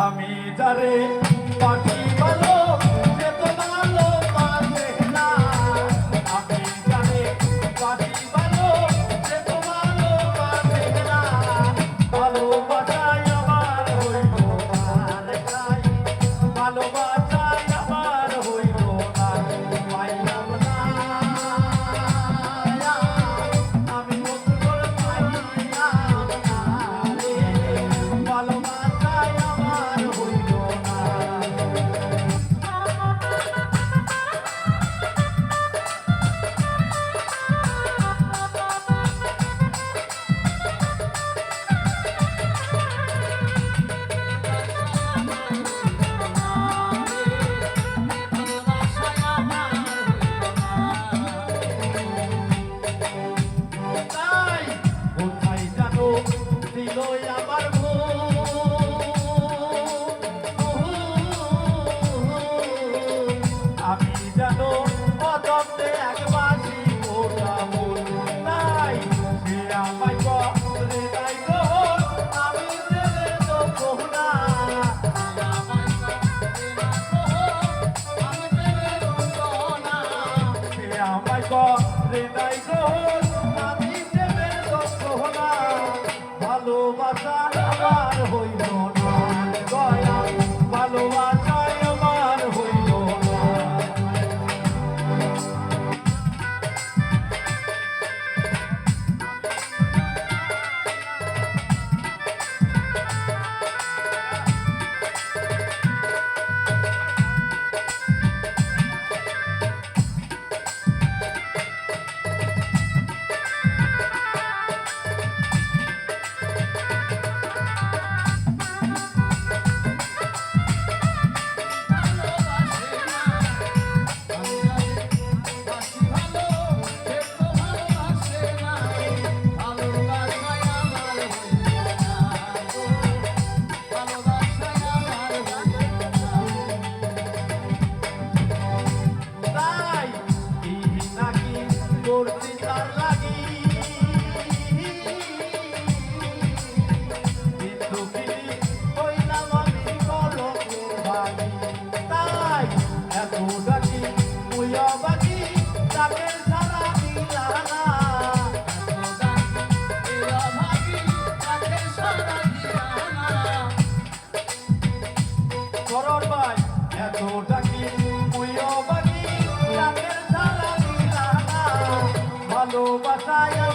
আমি যারে পাখি ভালো সে তো ভালো পারে না আমি যারে পাখি ভালো সে তো ভালো পারে না ভালোবাসায় আমার হইল না রে ভাই ভালোবাসায় আমার হইল না পাইলাম না আমি মত করে পাইলাম না রে ভালোবাসায় আমার হইল না তাই কোথায় জানো দিল আমার আমি জানো অদমে এক বাসি ওটা মন তাই সে আমায় করে তাই গো আমি দেবে তো কোহনা সে আমায় করে তাই গো আমি দেবে তো কোহনা ভালোবাসা আমার হইল না দয়া ভালোবাসায় আমার হইল না তাই কি নাকি করছি তার লাগি কিন্তু পিলি হইলাম আমি কলকের ভাগি তাই এত ডাকি মুইয়া বাকি তাকে সারা দিলা না করর ভাই এত ডাকি মুইয়া বাকি তাকে সারা দিলা না ভালোবাসায়